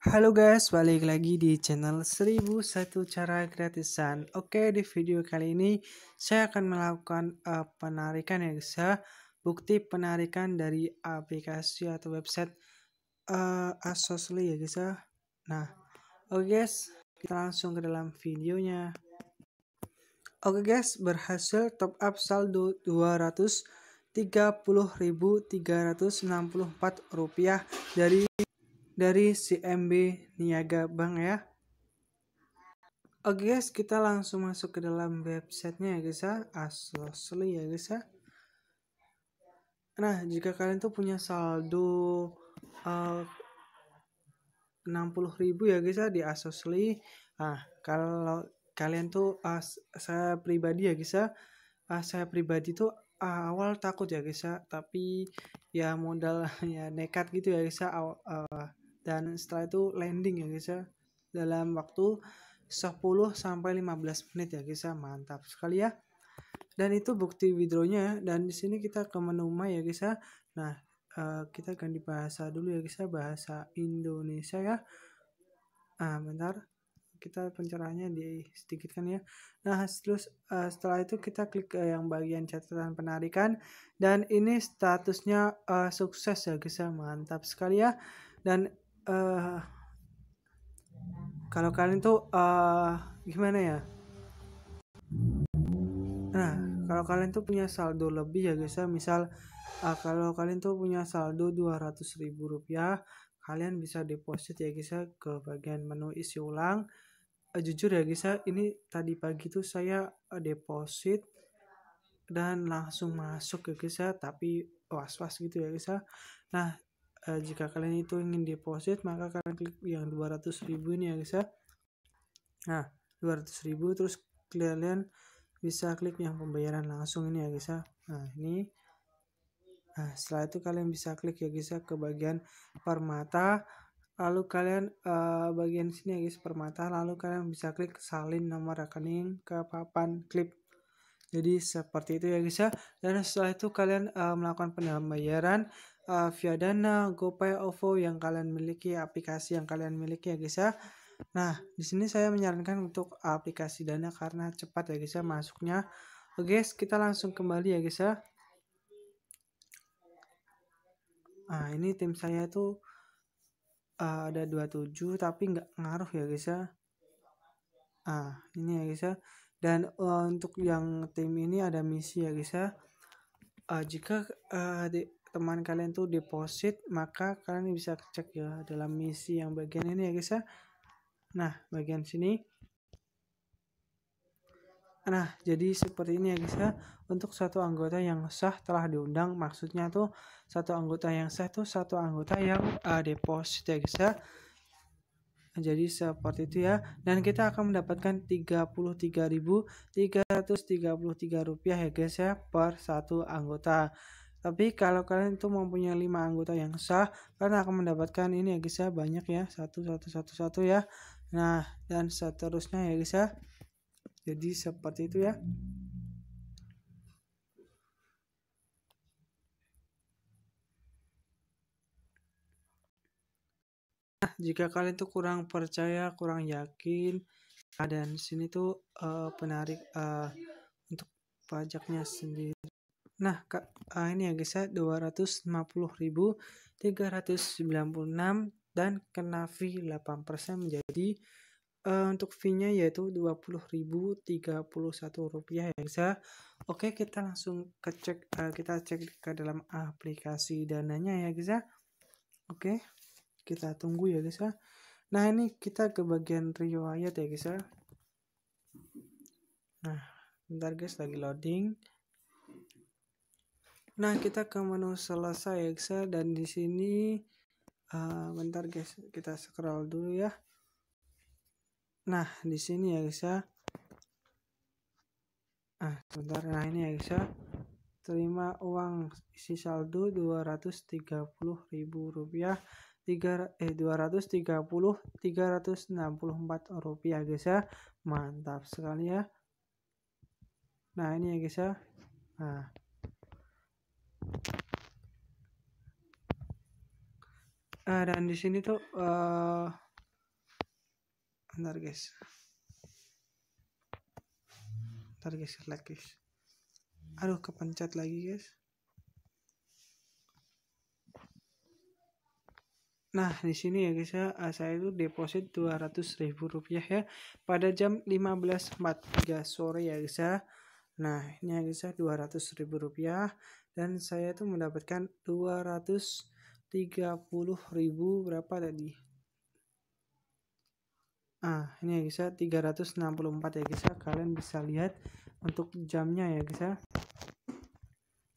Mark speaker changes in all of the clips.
Speaker 1: Halo guys, balik lagi di channel 1001 Cara Gratisan. Oke, di video kali ini saya akan melakukan penarikan ya guys ya. Bukti penarikan dari aplikasi atau website Asosly ya guys ya. Nah, oke guys, kita langsung ke dalam videonya. Oke guys, berhasil top up saldo Rp230.364 dari CMB Niaga Bank ya. Oke guys, kita langsung masuk ke dalam websitenya ya guys ya, Asosly ya guys ya. Nah, jika kalian tuh punya saldo 60.000 ya guys ya di Asosly. Nah, kalau kalian tuh saya pribadi ya guys ya, saya pribadi tuh awal takut ya guys ya, tapi ya modal ya nekat gitu ya guys ya, dan setelah itu landing ya guys ya dalam waktu 10 sampai 15 menit ya guys ya. Mantap sekali ya. Dan itu bukti withdrawnya ya. Dan di sini kita ke menu My ya guys ya. Nah, kita ganti bahasa dulu ya guys ya, bahasa Indonesia ya. Bentar. Kita pencerahannya sedikitkan ya. Nah, terus setelah itu kita klik ke yang bagian catatan penarikan, dan ini statusnya sukses ya guys ya. Mantap sekali ya. Dan kalau kalian tuh gimana ya? Nah, kalau kalian tuh punya saldo lebih ya guys ya, misal kalau kalian tuh punya saldo Rp200.000, kalian bisa deposit ya guys ya ke bagian menu isi ulang. Jujur ya guys ya, ini tadi pagi tuh saya deposit dan langsung masuk ya guys ya, tapi was-was gitu ya guys ya. Nah, jika kalian itu ingin deposit, maka kalian klik yang 200.000 ini ya guys ya. Nah, 200.000 terus kalian bisa klik yang pembayaran langsung ini ya guys ya. Nah, ini. Nah, setelah itu kalian bisa klik ya guys ya ke bagian permata, lalu kalian bagian sini ya guys, permata, lalu kalian bisa klik salin nomor rekening ke papan klip. Jadi seperti itu ya guys ya. Dan setelah itu kalian melakukan pembayaran via Dana, GoPay, OVO yang kalian miliki, aplikasi yang kalian miliki ya guys ya. Nah, di sini saya menyarankan untuk aplikasi Dana karena cepat ya guys ya masuknya. Oke guys, kita langsung kembali ya guys ya. Nah, ini tim saya itu ada 27 tapi nggak ngaruh ya guys ya. Ini ya guys ya. Dan untuk yang tim ini ada misi ya guys ya. Jika teman kalian tuh deposit, maka kalian bisa cek ya dalam misi yang bagian ini ya guys ya. Nah, bagian sini. Nah, jadi seperti ini ya guys ya. Untuk satu anggota yang sah telah diundang, maksudnya tuh satu anggota yang sah tuh satu anggota yang deposit ya guys ya. Jadi seperti itu ya. Dan kita akan mendapatkan Rp33.333 ya guys ya per satu anggota. Tapi kalau kalian itu mempunyai 5 anggota yang sah, kalian akan mendapatkan ini ya guys ya, banyak ya, satu ya. Nah, dan seterusnya ya guys ya. Jadi seperti itu ya. Nah, jika kalian tuh kurang percaya, kurang yakin, dan sini tuh penarik untuk pajaknya sendiri. Nah, ini ya guys ya, 250.396 dan kena fee 8% menjadi untuk fee-nya yaitu Rp20.031 ya guys ya. Oke, kita langsung kita cek ke dalam aplikasi Dananya ya guys ya. Oke, kita tunggu ya guys ya. Nah, ini kita ke bagian riwayat ya guys ya. Nah, bentar guys, lagi loading. Nah, kita ke menu selesai ya guys ya, dan di sini bentar guys, kita scroll dulu ya. Nah, di sini ya guys ya. Sebentar. Nah, ini ya guys ya. Terima uang isi saldo Rp230.000, Rp230.364 guys ya. Mantap sekali ya. Nah, ini ya guys ya. Nah, Dan di sini tuh bentar guys, lihat guys. Aduh, kepencet lagi guys. Nah, di sini ya guys ya, saya itu deposit Rp200.000 ya pada jam 15.43 sore ya guys ya. Nah, ini ya guys ya, Rp200.000 dan saya itu mendapatkan 230.000 berapa tadi? Ini ya guys ya, 364 ya guys ya. Kalian bisa lihat untuk jamnya ya guys ya.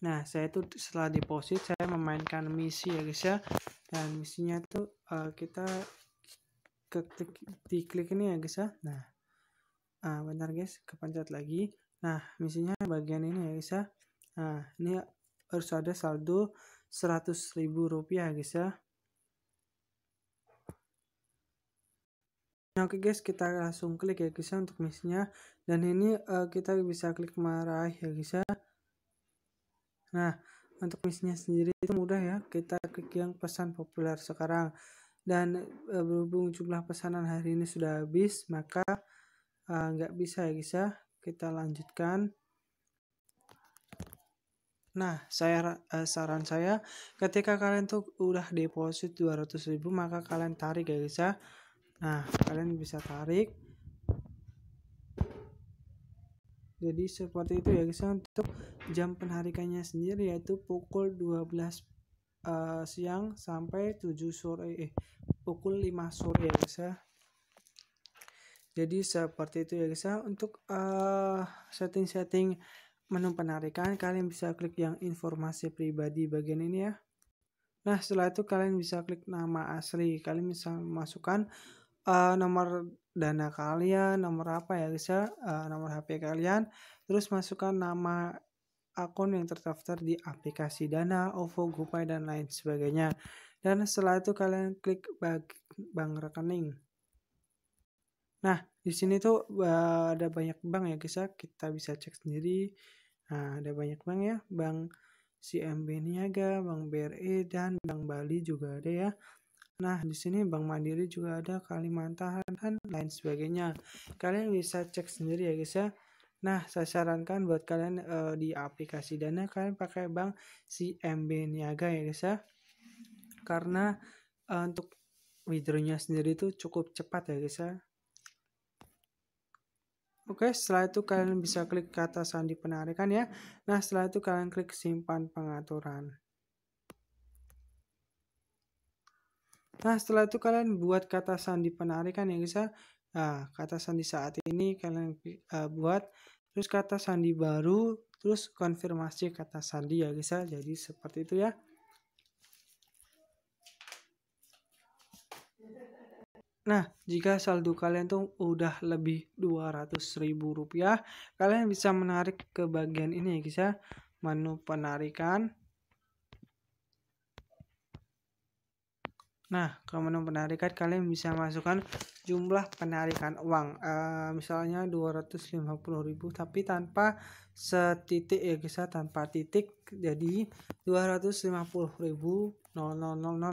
Speaker 1: Nah, saya itu setelah deposit saya memainkan misi ya guys ya. Dan misinya tuh kita diklik ini ya guys ya. Nah, bentar guys, kepencet lagi. Nah, misinya bagian ini ya guys ya. Nah, ini harus ada saldo Rp100.000 ya guys ya. Nah, oke guys, kita langsung klik ya guys ya untuk misinya. Dan ini kita bisa klik meraih ya guys ya. Nah, untuk misinya sendiri itu mudah ya. Kita klik yang pesan populer sekarang. Dan berhubung jumlah pesanan hari ini sudah habis, maka nggak bisa ya guys ya. Kita lanjutkan. Nah, saran saya ketika kalian tuh udah deposit 200.000, maka kalian tarik ya guys ya. Nah, kalian bisa tarik. Jadi seperti itu ya guys ya. Untuk jam penarikannya sendiri yaitu pukul 12 siang sampai 7 sore, pukul 5 sore ya guys ya. Jadi seperti itu ya guys ya. Untuk setting-setting menu penarikan, kalian bisa klik yang informasi pribadi bagian ini ya. Nah, setelah itu kalian bisa klik nama asli. Kalian bisa masukkan nomor dana kalian, nomor apa ya guys ya, nomor HP kalian, terus masukkan nama akun yang terdaftar di aplikasi Dana, OVO, GoPay, dan lain sebagainya. Dan setelah itu kalian klik bank rekening. Nah, di sini tuh ada banyak bank ya guys ya, kita bisa cek sendiri. Nah, ada banyak bank ya, Bank CMB Niaga, Bank BRI, dan Bank Bali juga ada ya. Nah, di sini Bank Mandiri juga ada, Kalimantan, dan lain sebagainya. Kalian bisa cek sendiri ya guys ya. Nah, saya sarankan buat kalian di aplikasi Dana, kalian pakai Bank CMB Niaga ya guys ya. Karena untuk withdrawnya sendiri itu cukup cepat ya guys ya. Oke, setelah itu kalian bisa klik kata sandi penarikan ya. Nah, setelah itu kalian klik simpan pengaturan. Nah, setelah itu kalian buat kata sandi penarikan ya guys ya. Nah, kata sandi saat ini kalian buat, terus kata sandi baru, terus konfirmasi kata sandi ya guys ya. Jadi seperti itu ya. Nah, jika saldo kalian tuh udah lebih Rp200.000, kalian bisa menarik ke bagian ini ya guys ya. Menu penarikan. Nah, ke menu penarikan kalian bisa masukkan jumlah penarikan uang. Misalnya 250.000 tapi tanpa setitik ya guys ya, tanpa titik. Jadi 250.000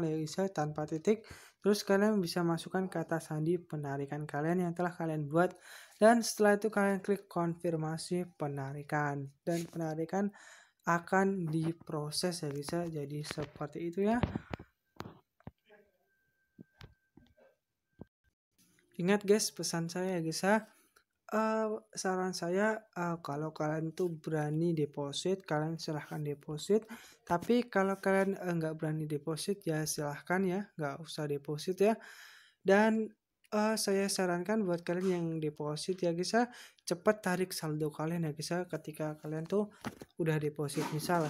Speaker 1: ya guys ya, tanpa titik. Terus kalian bisa masukkan kata sandi penarikan kalian yang telah kalian buat. Dan setelah itu kalian klik konfirmasi penarikan. Dan penarikan akan diproses ya guys ya. Jadi seperti itu ya. Ingat guys, pesan saya guys ya, saran saya kalau kalian tuh berani deposit, kalian silahkan deposit. Tapi kalau kalian nggak berani deposit ya silahkan ya, nggak usah deposit ya. Dan saya sarankan buat kalian yang deposit ya guys ya, cepat tarik saldo kalian ya guys ya. Ketika kalian tuh udah deposit, misal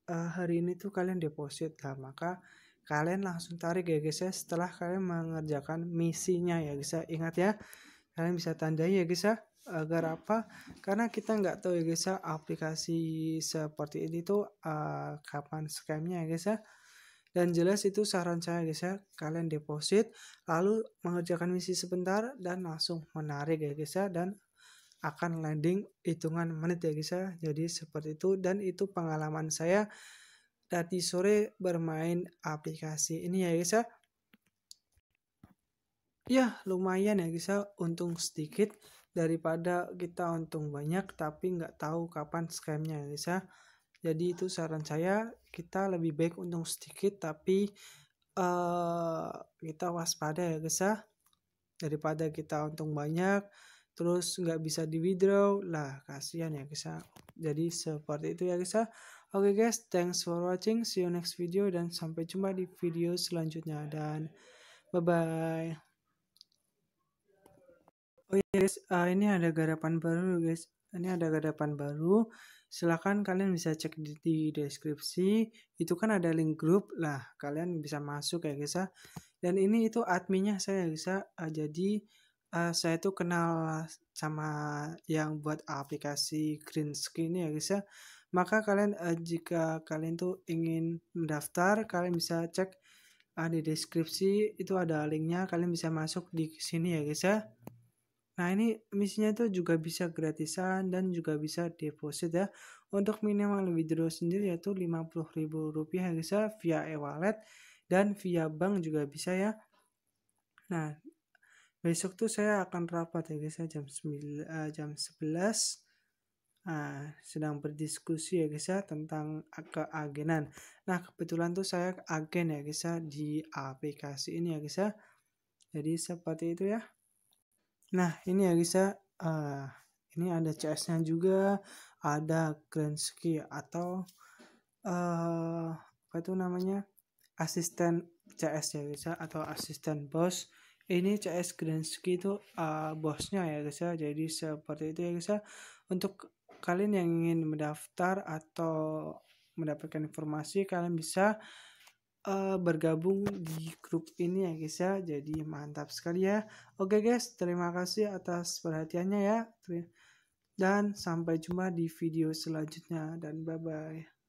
Speaker 1: hari ini tuh kalian deposit lah, maka kalian langsung tarik ya guys ya setelah kalian mengerjakan misinya ya guys ya. Ingat ya, kalian bisa tandai ya guys ya. Agar apa? Karena kita nggak tahu ya guys ya, aplikasi seperti ini tuh kapan scamnya ya guys ya. Dan jelas itu saran saya guys ya, kalian deposit lalu mengerjakan misi sebentar dan langsung menarik ya guys ya, dan akan landing hitungan menit ya guys ya. Jadi seperti itu, dan itu pengalaman saya tadi sore bermain aplikasi ini ya guys ya. ya lumayan ya guys ya, untung sedikit daripada kita untung banyak tapi nggak tahu kapan scamnya ya guys ya. Jadi itu saran saya, kita lebih baik untung sedikit tapi kita waspada ya guys ya, daripada kita untung banyak terus nggak bisa di withdraw lah, kasihan ya guys ya. Jadi seperti itu ya guys ya. Oke guys, thanks for watching, see you next video dan sampai jumpa di video selanjutnya dan bye bye. Oh iya guys, ini ada garapan baru guys. Ini ada garapan baru. Silahkan kalian bisa cek di deskripsi. Itu kan ada link grup. Lah, kalian bisa masuk ya guys ya. Dan ini itu adminnya saya guys ya. Jadi saya tuh kenal sama yang buat aplikasi Greensky ini ya guys ya. Maka kalian jika kalian tuh ingin mendaftar, kalian bisa cek di deskripsi, itu ada linknya. Kalian bisa masuk di sini ya guys ya. Nah, ini misinya itu juga bisa gratisan dan juga bisa deposit ya. Untuk minimal withdraw sendiri yaitu Rp50.000 ya guys ya, via e-wallet dan via bank juga bisa ya. Nah, besok tuh saya akan rapat ya guys ya, jam 11. Sedang berdiskusi ya guys ya tentang keagenan. Nah, kebetulan tuh saya agen ya guys ya di aplikasi ini ya guys ya. Jadi seperti itu ya. Nah, ini ya guys ya, ini ada CS-nya juga, ada Greensky atau apa itu namanya, asisten CS ya guys ya, atau asisten bos. Ini CS Greensky itu bosnya ya guys ya. Jadi seperti itu ya guys ya. Untuk kalian yang ingin mendaftar atau mendapatkan informasi, kalian bisa bergabung di grup ini ya guys ya. Jadi mantap sekali ya. Oke guys, terima kasih atas perhatiannya ya. Dan sampai jumpa di video selanjutnya dan bye bye.